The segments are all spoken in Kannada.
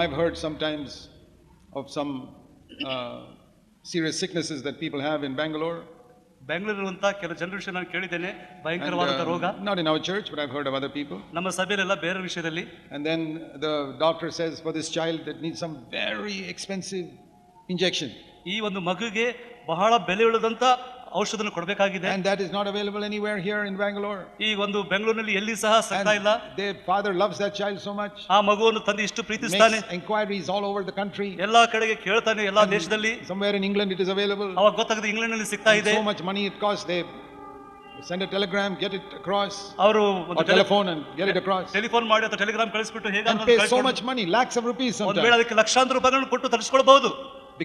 I've heard sometimes of some serious sicknesses that people have in Bangalore. ಬೆಂಗಳೂರಿರುವಂತ ಕೆಲವು ಜನರ ವಿಷಯ ನಾನು ಕೇಳಿದ್ದೇನೆ, ಭಯಂಕರವಾದ ರೋಗ. Not in our church, but I've heard of other people. ನಮ್ಮ ಸಭೆಯಲ್ಲೆಲ್ಲ ಬೇರೆ ವಿಷಯದಲ್ಲಿ. And then the doctor says for this child that needs some very expensive injection. ಈ ಒಂದು ಮಗುಗೆ ಬಹಳ ಬೆಲೆ ಉಳ್ಳದಂತ ಔಷಧವನ್ನು ಕೊಡಬೇಕಾಗಿದೆ. And that is not available anywhere here in Bangalore. ಈ ಒಂದು ಬೆಂಗಳೂರಿನಲ್ಲಿ ಎಲ್ಲಿ ಸಹ ಸಿಗ್ತಾ ಇಲ್ಲ. Their father loves that child so much. ಆ ಮಗುವನ್ನು ತಂದೆ ಇಷ್ಟು ಪ್ರೀತಿಸ್ತಾನೆ. Inquiries all over the country. ಎಲ್ಲಾ ಕಡೆಗೆ ಕೇಳ್ತಾನೆ, ಎಲ್ಲಾ ದೇಶದಲ್ಲಿ. Somewhere in England it is available. ಅವಾಗ ಗೊತ್ತಾಗದೆ ಇಂಗ್ಲೆಂಡ್ ನಲ್ಲಿ ಸಿಗ್ತಾ ಇದೆ. So much money it costs. They send a telegram, get it across. ಅವರು ಒಂದು telephone and get it across. Telephone ಮಾಡಿ ಅಥವಾ Telegram ಕಳಿಸಿಬಿಟ್ಟು and pay so much money, lakhs of rupees sometimes. ಒಂದು ವೇಳೆ ಅದಕ್ಕೆ ಲಕ್ಷಾಂತರ ರೂಪಾಯಿಗಳನ್ನು ಕೊಟ್ಟು ತರಿಸಿಕೊಳ್ಳಬಹುದು.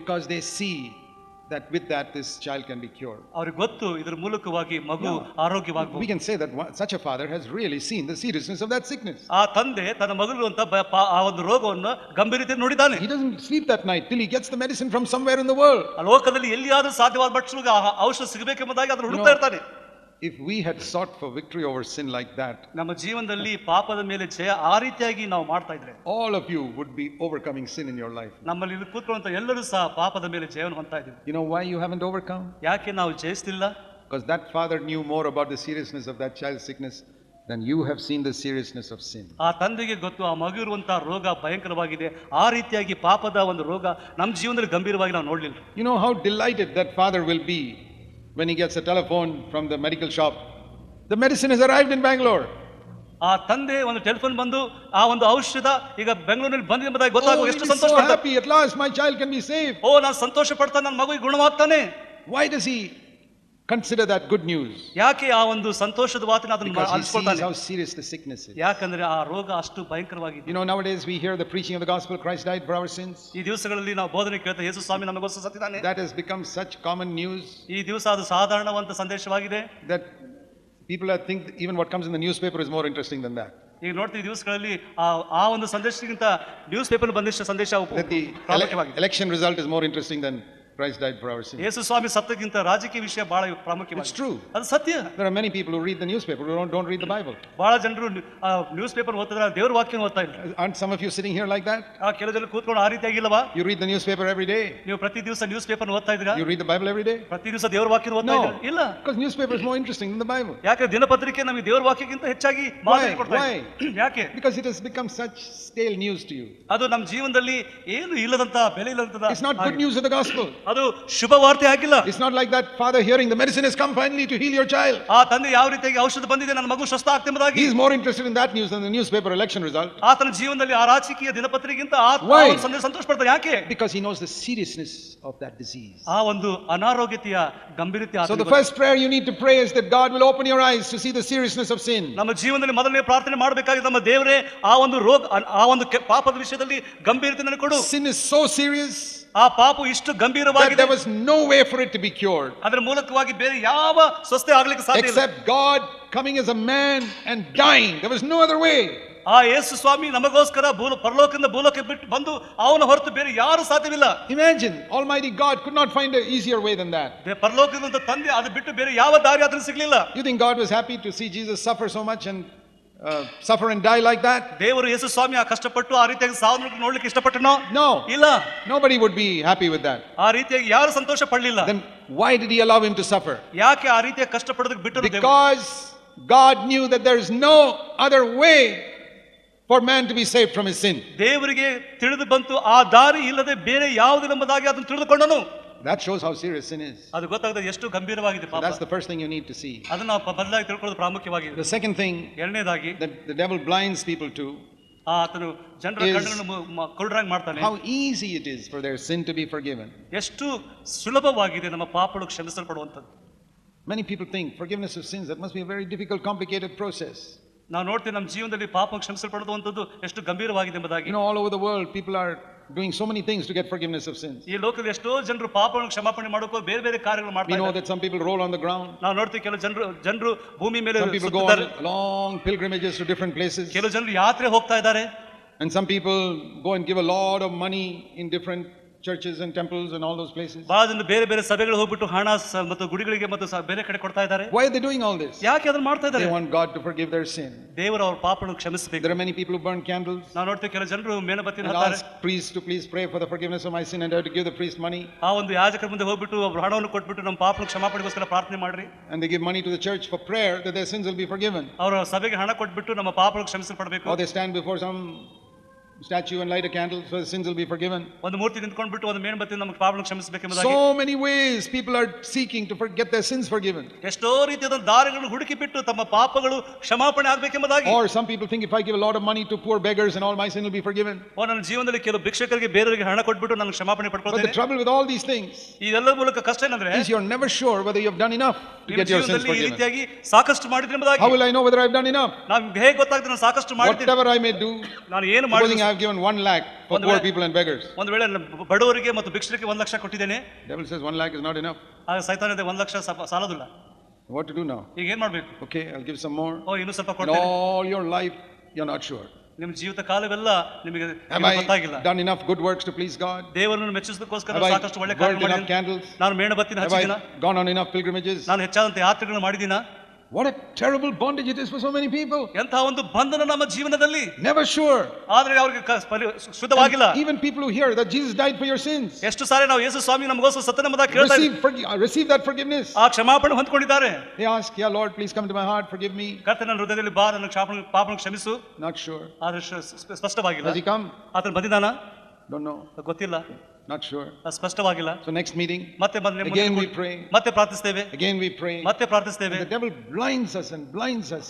Because they see that with that this child can be cured. ಅವರಿಗೆ ಗೊತ್ತು ಇದರ ಮೂಲಕವಾಗಿ ಮಗು ಆರೋಗ್ಯವಾಗಬಹುದು. We can say that such a father has really seen the seriousness of that sickness. ಆ ತಂದೆ ತನ್ನ ಮಗುವಿರುವಂತ ಆ ಒಂದು ರೋಗವನ್ನು ಗಂಭೀರತೆಯನ್ನು ನೋಡಿದ್ದಾನೆ. He doesn't sleep that night till he gets the medicine from somewhere in the world. ಆ ಲೋಕದಲ್ಲಿ ಎಲ್ಲಿಯಾದರೂ ಸಾಧ್ಯವಾದ ಮಟ್ಟಿಗೆ ಔಷಧ ಸಿಗಬೇಕೆಂಬುದಾಗಿ ಅದನ್ನು ಹುಡುಕ್ತಾ ಇರ್ತಾನೆ. If we had sought for victory over sin like that, ನಮ್ಮ ಜೀವನದಲ್ಲಿ ಪಾಪದ ಮೇಲೆ ಜಯ ಆ ರೀತಿಯಾಗಿ ನಾವು ಮಾಡ್ತಾ ಇದ್ರೆ, all of you would be overcoming sin in your life. ನಮ್ಮಲ್ಲಿ ಕೂತ್ಕೊಳ್ಳುವಂತ ಎಲ್ಲರೂ ಸಹ ಪಾಪದ ಮೇಲೆ ಜಯವನ್ನು ಹೊಂದ್ತಾ ಇದ್ದೀವಿ. You know why you haven't overcome? ಯಾಕೆ ನಾವು ಜಯಿಸ್ತಿಲ್ಲ? Because that father knew more about the seriousness of that child's sickness than you have seen the seriousness of sin. ಆ ತಂದೆಗೆ ಗೊತ್ತು ಆ ಮಗು ಇರುವಂತಹ ರೋಗ ಭಯಂಕರವಾಗಿದೆ. ಆ ರೀತಿಯಾಗಿ ಪಾಪದ ಒಂದು ರೋಗ ನಮ್ಮ ಜೀವನದಲ್ಲಿ ಗಂಭೀರವಾಗಿ ನಾವು ನೋಡ್ಲಿಲ್ಲ. You know how delighted that father will be when he gets a telephone from the medical shop. The medicine has arrived in Bangalore. ಆ ತಂದೆ ಒಂದು ಟೆಲಿಫೋನ್ ಬಂದು ಆ ಒಂದು ಔಷಧ ಈಗ ಬೆಂಗಳೂರಿನಲ್ಲಿ ಬಂದಿದೆ ಎಂಬುದಾಗಿ ಗೊತ್ತಾಗುವ ಎಷ್ಟು ಸಂತೋಷ ಪಡ್ತಾನೆ. So happy, at last my child can be saved. ಓ ನಾನು ಸಂತೋಷ ಪಡ್ತಾನೆ, ನನ್ನ ಮಗು ಗುಣವಾಗ್ತಾನೆ. Why does he consider that good news? ಯಾಕೆ ಆ ಒಂದು ಸಂತೋಷದ ವಾರ್ತೆನ ಅದನ್ನು ಆಲಿಸ್ಕೊಳ್ತಾನೆ? Because he sees how serious the sickness is. ಯಾಕಂದ್ರೆ ಆ ರೋಗ ಅಷ್ಟು ಭಯಂಕರವಾಗಿದೆ. You know, nowadays we hear the preaching of the gospel, Christ died for our sins. ಈ ದಿವಸಗಳಲ್ಲಿ ನಾವು ಬೋಧನೆ ಕೇಳ್ತಾ ಯೇಸು ಸ್ವಾಮಿ ನಮಗೋಸ್ಕರ ಸತ್ತಿದ್ದಾನೆ. That has become such common news. ಈ ದಿವಸ ಅದು ಸಾಧಾರಣವಂತ ಸಂದೇಶವಾಗಿದೆ. That people think even what comes in the newspaper is more interesting than that. ಈಗ ನೋಡ್ತೀವಿ ದಿವಸಗಳಲ್ಲಿ ಆ ಒಂದು ಸಂದೇಶಕ್ಕಿಂತ ನ್ಯೂಸ್ ಪೇಪರ್ ಬಂದಿದ್ದ ಸಂದೇಶ the election result is more interesting than Christ died for our sins. ಯೇಸು ಸ್ವಾಮಿ ಸತ್ತಕ್ಕಿಂತ ರಾಜಕೀಯ ವಿಷಯ ಬಹಳ ಪ್ರಾಮುಖ್ಯವಾಗಿದೆ. It's true. ಅದು ಸತ್ಯ. There are many people who read the newspaper who don't read the Bible. ಬಹಳ ಜನರು ನ್ಯೂಸ್ ಪೇಪರ್ ಓದ್ತಿದ್ರೆ ದೇವರ ವಾಕ್ಯನ ಓದ್ತಾ ಇಲ್ಲ. Aren't some of you sitting here like that? ಆ ಕೆಲವು ಜನ ಕೂತ್ಕೊಂಡು ಆ ರೀತಿಯಾಗಿಲ್ಲವಾ? You read the newspaper every day? ನೀವು ಪ್ರತಿ ದಿವಸ ನ್ಯೂಸ್ ಪೇಪರ್ ಓದ್ತಾ ಇದ್ದೀರಾ? You read the Bible every day? ಪ್ರತಿ ದಿವಸ ದೇವರ ವಾಕ್ಯನ ಓದ್ತಾ ಇದ್ದೀರಾ? ಇಲ್ಲ. Because newspaper is more interesting than the Bible. ಯಾಕೆ ದಿನಪತ್ರಿಕೆ ನಮಗೆ ದೇವರ ವಾಕ್ಯಕ್ಕಿಂತ ಹೆಚ್ಚಾಗಿ ಮಾಹಿತಿ ಕೊಡ್ತಾ ಇದೆ. ಯಾಕೆ? Because it has become such stale news to you. ಅದು ನಮ್ಮ ಜೀವನದಲ್ಲಿ ಏನು ಇಲ್ಲದಂತ ಬೆಲೆ ಇಲ್ಲದಂತ. It's not good news of the gospel. ಅದು ಶುಭ ವಾರ್ತೆ ಆಗಿಲ್ಲ. It's not like that father hearing the medicine has come finally to heal your child. ಆ ತಂದೆ ಯಾವ ರೀತಿಯಾಗಿ ಔಷಧ ಬಂದಿದೆ ನನ್ನ ಮಗು ಸ್ವಸ್ಥ ಆಗ್ತದೆ ಎಂಬುದಾಗಿ. He is more interested in that news than the newspaper election result. ಆತನ ಜೀವನದಲ್ಲಿ ಆ ರಾಜಕೀಯ ದಿನಪತ್ರಿಕೆಗಿಂತ ಸಂತೋಷ ಪಡ್ತಾನೆ. ಯಾಕೆ? Because he knows the seriousness of that disease. ಆ ಒಂದು ಅನಾರೋಗ್ಯತೆಯ ಗಂಭೀರತೆ. So the first prayer you need to pray is that God will open your eyes to see the seriousness of sin. ನಮ್ಮ ಜೀವನದಲ್ಲಿ ಮೊದಲನೇ ಪ್ರಾರ್ಥನೆ ಮಾಡಬೇಕಾಗಿದೆ, ನಮ್ಮ ದೇವರೇ ಆ ಒಂದು ರೋಗ ಆ ಒಂದು ಪಾಪದ ವಿಷಯದಲ್ಲಿ ಗಂಭೀರತೆಯನ್ನು ಕೊಡು. Sin is so serious. ಆ ಪಾಪ ಇಷ್ಟು ಗಂಭೀರವಾಗಿದೆ. There was no way for it to be cured. ಅದರ ಮೂಲಕವಾಗಿ ಬೇರೆ ಯಾವ ಸ್ವಸ್ಥತೆ ಆಗಲಿಕ್ಕೆ ಸಾಧ್ಯ ಇಲ್ಲ. Except God coming as a man and dying. There was no other way. ಆ ಯೇಸು ಸ್ವಾಮಿ ನಮಗೋಸ್ಕರ ಪರಲೋಕದಿಂದ ಭೂಲೋಕಕ್ಕೆ ಬಿಟ್ಟು ಬಂದು ಅವನ ಹೊರತು ಬೇರೆ ಯಾರು ಸಾಧ್ಯವಿಲ್ಲ. Imagine, Almighty God could not find an easier way than that. ಪರಲೋಕದಿಂದ ತಂದೆ ಅದು ಬಿಟ್ಟು ಬೇರೆ ಯಾವ ದಾರಿ ಆದರೂ ಸಿಗಲಿಲ್ಲ. You think God was happy to see Jesus suffer so much and suffer and die like that? ದೇವರು ಯೇಸು ಸ್ವಾಮಿ ಆ ಕಷ್ಟಪಟ್ಟು ಆ ರೀತಿಯಾಗಿ ಸಾವನ್ನು ನೋಡ್ಲಿಕ್ಕೆ ಇಷ್ಟಪಟ್ಟನೋ? No. ಇಲ್ಲ. Nobody would be happy with that. ಆ ರೀತಿಯಾಗಿ ಯಾರು ಸಂತೋಷ ಪಡಲಿಲ್ಲ. Then why did he allow him to suffer? ಯಾಕೆ ಆ ರೀತಿಯಾಗಿ ಕಷ್ಟಪಡೋದಕ್ಕೆ ಬಿಟ್ಟರು ದೇವರು? Because God knew that there is no other way for man to be saved from his sin. ದೇವರಿಗೆ ತಿಳಿದು ಬಂತು ಆ ದಾರಿ ಇಲ್ಲದೆ ಬೇರೆ ಯಾವುದೆಂಬುದಾಗಿ ಅದನ್ನು ತಿಳಿದುಕೊಂಡನು. That shows how serious sin is. ಅದು ಗೊತ್ತಾಗದೆ ಎಷ್ಟು ಗಂಭೀರವಾಗಿದೆ ಪಾಪ. That's the first thing you need to see. ಅದನ್ನ ನಾವು ಬದಲಾಗಿ ತಿಳ್ಕೊಳ್ಳೋದು ಪ್ರಾಮುಖ್ಯವಾಗಿದೆ. The second thing ಎರಡನೇದಾಗಿ that the devil blinds people to ಆತನು ಜನರ ಕಣ್ಣನ್ನು ಕುರುಡರಾಗಿ ಮಾಡ್ತಾನೆ. How easy it is for their sin to be forgiven. ಎಷ್ಟು ಸುಲಭವಾಗಿದೆ ನಮ್ಮ ಪಾಪಗಳು ಕ್ಷಮಿಸಲ್ಪಡುವಂಥದ್ದು. Many people think forgiveness of sins, that must be a very difficult, complicated process. ನಾವು ನೋಡ್ತೀವಿ ನಮ್ಮ ಜೀವನದಲ್ಲಿ ಪಾಪ ಕ್ಷಮಿಸಲ್ಪಡುವಂಥದ್ದು ಎಷ್ಟು ಗಂಭೀರವಾಗಿದೆ ಎಂಬುದಾಗಿ. You know, all over the world people are doing so many things to get forgiveness of sins. ಈ ಲೋಕದಲ್ಲಿ ಎಷ್ಟೋ ಜನರು ಪಾಪವನ್ನು ಕ್ಷಮಾಪಣೆ ಮಾಡೋಕೆ ಬೇರೆ ಬೇರೆ ಕಾರ್ಯಗಳು ಮಾಡ್ತಾರೆ. We know that some people roll on the ground. ನಾವು ನೋಡ್ತೀವಿ ಕೆಲವು ಜನರು ಭೂಮಿ ಮೇಲೆ some people go on long pilgrimages to different places. ಕೆಲವು ಜನರು ಯಾತ್ರೆ ಹೋಗ್ತಾ ಇದ್ದಾರೆ. And some people go and give a lot of money in different churches and temples and all those places. ಬಹಳ ಜನ ಬೇರೆ ಬೇರೆ ಸಭೆಗಳು ಹೋಗ್ಬಿಟ್ಟು ಹಣ ಮತ್ತು ಗುಡಿಗಳಿಗೆ ಮತ್ತು ಬೇರೆ ಕಡೆ ಕೊಡ್ತಾ ಇದ್ದಾರೆ. Why are they doing all this? ಯಾಕೆ ಅದನ್ನ ಮಾಡ್ತಾ They ಇದ್ದಾರೆ? want God to forgive their sin. ದೇವರು ಅವ್ರ ಪಾಪಗಳನ್ನು ಕ್ಷಮಿಸಬೇಕು. There are many people who burn candles ನಾವು ನೋಡ್ತೀವಿ ಕೆಲವು ಜನರು ಮೇಣಬತ್ತಿನ and ಹತ್ತಾರೆ. ask priests to please pray for the forgiveness of my sin and I have to give the priest money. ಆ ಒಂದು ಯಾಜಕರ ಮುಂದೆ ಹೋಗ್ಬಿಟ್ಟು ಒಬ್ರು ಹಣವನ್ನು ಕೊಟ್ಬಿಟ್ಟು ನಮ್ಮ ಪಾಪನ ಕ್ಷಮಾಪಣೆಗೋಸ್ಕರ ಪ್ರಾರ್ಥನೆ ಮಾಡ್ರಿ. And they give money to the church for prayer that their sins will be forgiven. ಅವರ ಸಭೆಗೆ ಹಣ ಕೊಟ್ಬಿಟ್ಟು ನಮ್ಮ ಪಾಪಗಳು ಕ್ಷಮಿಸಲ್ಪಡಬೇಕು. Or they stand before some statue and light a candle so the sins will be forgiven. ಒಂದು ಮೂರ್ತಿ ನಿಂತ್ಕೊಂಡ್ಬಿಟ್ಟು ಒಂದು ಮೇಣಬತ್ತಿನ ನಮ್ಮ ಪಾಪಗಳನ್ನು ಕ್ಷಮಿಸಬೇಕೆಂಬುದಾಗಿ So many ways people are seeking to get their sins forgiven. ಎಷ್ಟೋ ರೀತಿಯಾದ ದಾರಿಗಳನ್ನು ಹುಡುಕಿ ಬಿಟ್ಟು ತಮ್ಮ ಪಾಪಗಳು ಕ್ಷಮಾಪಣೆ ಆಗಬೇಕೆಂಬುದಾಗಿ. Or some people think if I give a lot of money to poor beggars and all my sin will be forgiven. ನನ್ನ ಜೀವನದಲ್ಲಿ ಕೆಲವು ಭಿಕ್ಷಕರಿಗೆ ಬೇರೆಯವರಿಗೆ ಹಣ ಕೊಟ್ಬಿಟ್ಟು ನಾನು ಕ್ಷಮಾಪಣೆ But the ಪಡ್ಕೊಳ್ತೇನೆ. trouble with all these things ಇದೆಲ್ಲರ ಮೂಲಕ ಕಷ್ಟ ಏನಂದ್ರೆ is you're never sure whether you have done enough to ನಿಮ್ಮ get your sins ಜೀವನದಲ್ಲಿ ಈ forgiven. ರೀತಿಯಾಗಿ ಸಾಕಷ್ಟು ಮಾಡಿದ್ರೆ ಎಂಬುದಾಗಿ. How will I know whether I've done enough? ನಾನು ಹೇಗೆ ಗೊತ್ತಾಗ್ತದೆ ನಾನು ಸಾಕಷ್ಟು ಮಾಡಿದ್ದೀನಿ. Whatever I may do, ನಾನು ಏನು supposing ಮಾಡಿದ್ದೀನಿ. I have given 1 lakh for ಒಂದು poor ವೇಳೆ- people and beggars. ಒಂದು ವೇಳೆ ಬಡವರಿಗೆ ಮತ್ತು ಭಿಕ್ಷರಿಗೆ 1 ಲಕ್ಷ ಕೊಟ್ಟಿದ್ದೇನೆ. Devil says 1 lakh is not enough. ಆಗ ಸೈತಾನ 1 lakh ಸಾಲದಿಲ್ಲ. What to do now? ಈಗ ಏನ್ ಮಾಡ್ಬೇಕು? Okay, I'll give some more. ಇನ್ನೂ ಸ್ವಲ್ಪ And ಕೊಡ್ತೇನೆ. all your life, you're not sure. ನಿಮ್ಮ ಜೀವಿತ ಕಾಲವೆಲ್ಲ ನಿಮಗೆ Have I ಗೊತ್ತಾಗಿಲ್ಲ. done enough good works to please God? ದೇವರನ್ನು ಮೆಚ್ಚಿಸೋದಕ್ಕೋಸ್ಕರ Have I ಸಾಕಷ್ಟು ಒಳ್ಳೆ burned ಕಾರ್ಯ enough ಮಾಡಿದ್ದೀನಿ. candles? ನಾನು ಮೇಣಬತ್ತಿನ Have ಹಚ್ಚಿದ್ದೀನ. I gone on enough pilgrimages? ನಾನು ಹೆಚ್ಚಾದಂತ ಯಾತ್ರೆಗಳನ್ನು ಮಾಡಿದ್ದೀನ. What a terrible bondage it is for so many people. ಎಂತಹ ಒಂದು ಬಂಧನ ನಮ್ಮ ಜೀವನದಲ್ಲಿ. Never sure. ಆದ್ರೆ ಅವ್ರಿಗೆ ಶುದ್ಧವಾಗಿಲ್ಲ. And even people who hear that Jesus died for your sins, ಎಷ್ಟು ಸಾರಿ ನಾವು ಯೇಸು ಸ್ವಾಮಿ ನಮಗೋಸ್ಕರ ಸತ್ತನೆಂಬುದಾಗಿ ಕೇಳ್ತಾ ಇದ್ದೀವಿ. receive that forgiveness. ಆ ಕ್ಷಮಾಪಣೆ ಹೊಂದ್ಕೊಂಡಿದ್ದಾರೆ. They ask, yeah, Lord, please come to my heart, forgive me. ಕರ್ತನ ನನ್ನ ಹೃದಯದಲ್ಲಿ ಬಾ, ನನ್ನ ಪಾಪವನ್ನು ಕ್ಷಮಿಸು. Not sure. ಆದ್ರೆ ಸ್ಪಷ್ಟವಾಗಿಲ್ಲ. Has he come? ಆತನ ಬಂದಿದ್ದಾನ? Don't know. ಗೊತ್ತಿಲ್ಲ. Not sure. ಸ್ಪಷ್ಟವಾಗಿಲ್ಲ. So next meeting, ಮತ್ತೆ again we pray. ಮತ್ತೆ ಪ್ರಾರ್ಥಿಸ್ತೇವೆ. Again we pray. ಮತ್ತೆ ಪ್ರಾರ್ಥಿಸ್ತೇವೆ. And the devil blinds us and blinds us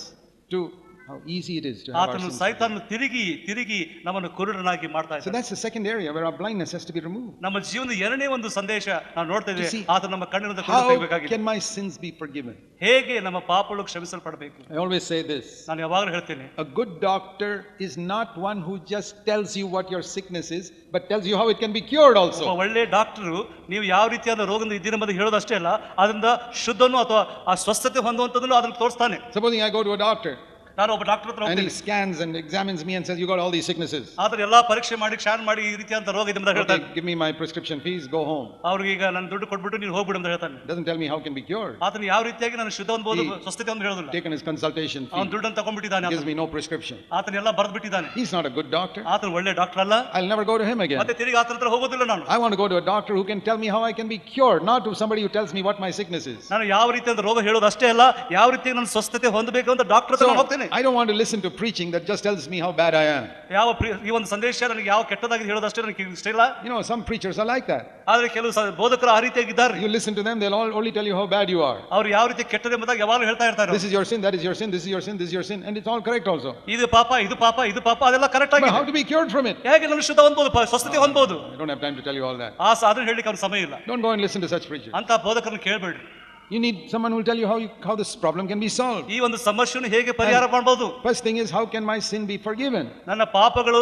to how easy it is to have our ಆತನು sins. ಸೈತಾನನು ತಿರುಗಿ ನಮ್ಮನ್ನು ಕುರುಡನಾಗಿ ಮಾಡ್ತಾ So ಇದ್ದಾನೆ. that's the second area where our blindness has to be removed. ನಮ್ಮ ಜೀವನದ ಎರಡನೇ ಒಂದು ಸಂದೇಶ ನಾವು ನೋಡ್ತಾ ಇದ್ದೇವೆ. To see ಆತ ನಮ್ಮ ಕಣ್ಣಿನಿಂದ ಕುರುಡು How ತೆಗೆಯಬೇಕಾಗಿದೆ. can my sins be forgiven? ಹೇಗೆ ನಮ್ಮ ಪಾಪಗಳು ಕ್ಷಮಿಸಲ್ಪಡಬೇಕು? I always say this. ನಾನು ಯಾವಾಗಲೂ ಹೇಳ್ತೇನೆ, A good doctor is not one who just tells you what your sickness is, but tells you how it can be cured also. ಒಬ್ಬ ಒಳ್ಳೆ ಡಾಕ್ಟರು ನೀವು ಯಾವ ರೀತಿಯಾದ ರೋಗದಿಂದ ಇದ್ದೀರೆಂಬುದು ಹೇಳೋದಷ್ಟೇ ಅಲ್ಲ, ಅದರಿಂದ ಶುದ್ಧನು ಅಥವಾ ಆ ಸ್ವಸ್ಥತೆ ಹೊಂದುವಂಥದ್ದನ್ನು ಅದನ್ನು ತೋರಿಸ್ತಾನೆ. Supposing I go to a doctor ನಾನು ಒಬ್ಬ ಡಾಕ್ಟರ್ ಹತ್ರ and he ಹೋಗ್ತೀನಿ. scans and examines me and says, you got all these sicknesses. ಆದ್ರೆ ಎಲ್ಲಾ ಪರೀಕ್ಷೆ ಮಾಡಿ ಸ್ಕ್ಯಾನ್ ಮಾಡಿ ಈ ರೀತಿಯಾದ ರೋಗ ಇದೆ ಅಂತ ಹೇಳ್ತಾನೆ. Okay, give me my prescription fees, go home. ಅವ್ರಿಗೆ ಈಗ ನಾನು ದುಡ್ಡು ಕೊಟ್ಬಿಟ್ಟು ನೀನು ಹೋಗ್ಬಿಡು ಅಂತ ಹೇಳ್ತಾನೆ. Doesn't tell me how it can be cured. ಆತನು ಯಾವ ರೀತಿಯಾಗಿ ನಾನು ಶುದ್ಧ ಹೊಂದಬಹುದು, He- ಸ್ವಸ್ಥತೆ ಅಂತ ಹೇಳೋದಿಲ್ಲ. Taken his consultation fee. ಅವನು ದುಡ್ಡನ್ನು ತಗೊಂಡ್ಬಿಟ್ಟಿದ್ದಾನೆ. Gives me no prescription. ಆತನ ಎಲ್ಲ ಬರೆದು ಬಿಟ್ಟಿದ್ದಾನೆ. He's not a good doctor. ಆತನು ಒಳ್ಳೆ ಡಾಕ್ಟರ್ ಅಲ್ಲ. I'll never go to him again. ಮತ್ತೆ ತಿರುಗಿ ಆತನ ಹತ್ರ ಹೋಗೋದಿಲ್ಲ ನಾನು. I want to go to a doctor who can tell me how I can be cured, not to somebody who tells me what my sickness is. ನಾನು ಯಾವ ರೀತಿಯಾದ ರೋಗ ಹೇಳೋದು ಅಷ್ಟೇ ಅಲ್ಲ, ಯಾವ ರೀತಿಯಾಗಿ ನಾನು ಸ್ವಸ್ಥತೆ ಹೊಂದಬೇಕು ಅಂತ ಡಾಕ್ಟರ್ ಹತ್ರ So, ನಾನು ಹೋಗ್ತೇನೆ. I don't want to listen to preaching that just tells me how bad I am. ಈ ಒಂದು ಸಂದೇಶ ನನಗೆ ಯಾವ ಕೆಟ್ಟದಾಗಿ ಹೇಳೋದಷ್ಟೇ ನನಗೆ ಇಷ್ಟ ಇಲ್ಲ. You know, some preachers are like that. ಆದ್ರೆ ಕೆಲವು ಬೋಧಕರು ಆ ರೀತಿಯಾಗಿದ್ದಾರೆ. You listen to them, they'll only tell you how bad you are. ಅವ್ರು ಯಾವ ರೀತಿ ಕೆಟ್ಟದೆಂಬುದಾಗಿ ಯಾವಾಗಲೂ ಹೇಳ್ತಾ ಇರ್ತಾರೆ. This is your sin, that is your sin, this is your sin, this is your sin, and it's all correct also. ಇದು ಪಾಪ, ಇದು ಪಾಪ, ಇದು ಪಾಪ, ಅದೆಲ್ಲ ಕರೆಕ್ಟ್ But ಆಗಿದೆ. how to be cured from it? ಹೇಗೆ ನಾನು ಶುದ್ಧ ಹೊಂದಬಹುದು, ಸ್ವಸ್ಥತೆ ಹೊಂದಬಹುದು? I don't have time to tell you all that. ಅದನ್ನ ಹೇಳಲಿಕ್ಕೆ ಅವ್ರ ಸಮಯ ಇಲ್ಲ. Don't go and listen to such preachers. ಅಂತ ಬೋಧಕರನ್ನು ಕೇಳಬೇಡಿ. You need someone who will tell you how this problem can be solved. ಈ ಒಂದು ಸಮಸ್ಯೆಯನ್ನು ಹೇಗೆ ಪರಿಹಾರ ಮಾಡಬಹುದು? First thing is, how can my sin be forgiven? ನನ್ನ ಪಾಪಗಳು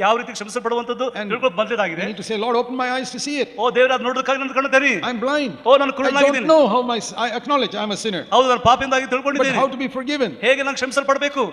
ಯಾವ ರೀತಿ ಕ್ಷಮಿಸಲ್ಪಡುವಂತದ್ದು And ತಿಳ್ಕೊಂಡು You ಬಂದಿದ್ದಾಗಿದೆ. need to say, Lord, open my eyes to see it. ಓ ದೇವರ ಅದು ನೋಡೋದಕ್ಕಾಗಿ ನನ್ನ ಕಣ್ಣು ತೆರಿ. I'm blind. ಓ ನಾನು I ಕುರುಡನಾಗಿದ್ದೀನಿ. don't know how I acknowledge I'm a sinner. ಹೌದು ನಾನು ಪಾಪಿಯಿಂದಾಗಿ But ತಿಳ್ಕೊಂಡಿದ್ದೀನಿ. how to be forgiven? ಹೇಗೆ ನಾನು ಕ್ಷಮಿಸಲ್ಪಡಬೇಕು?